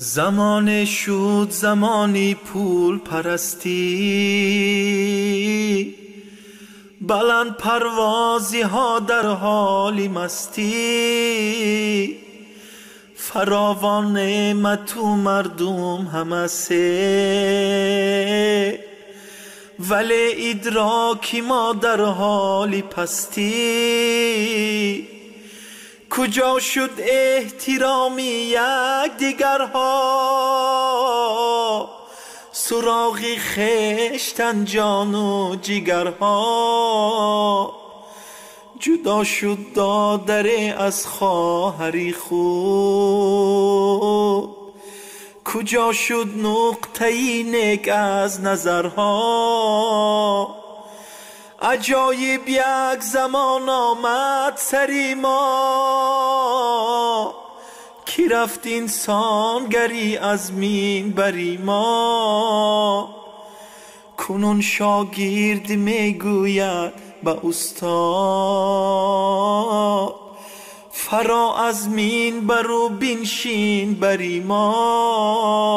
زمان شد زمانی پول پرستی، بلند پروازی ها در حالی مستی. فراوان نعمت و مردم همسه، ولی ادراکی ما در حالی پستی. کجا شد احترامی یک دیگرها، سراغی خشتن جان و جگرها. جدا شد دادره از خواهری خود، کجا شد نقطه‌ای نک از نظرها. عجایب یک زمان آمد سری ما، کی رفت انسانگری از مین بری ما. کنون شاگرد میگوید به استاد، فرا از مین برو بنشین بری ما.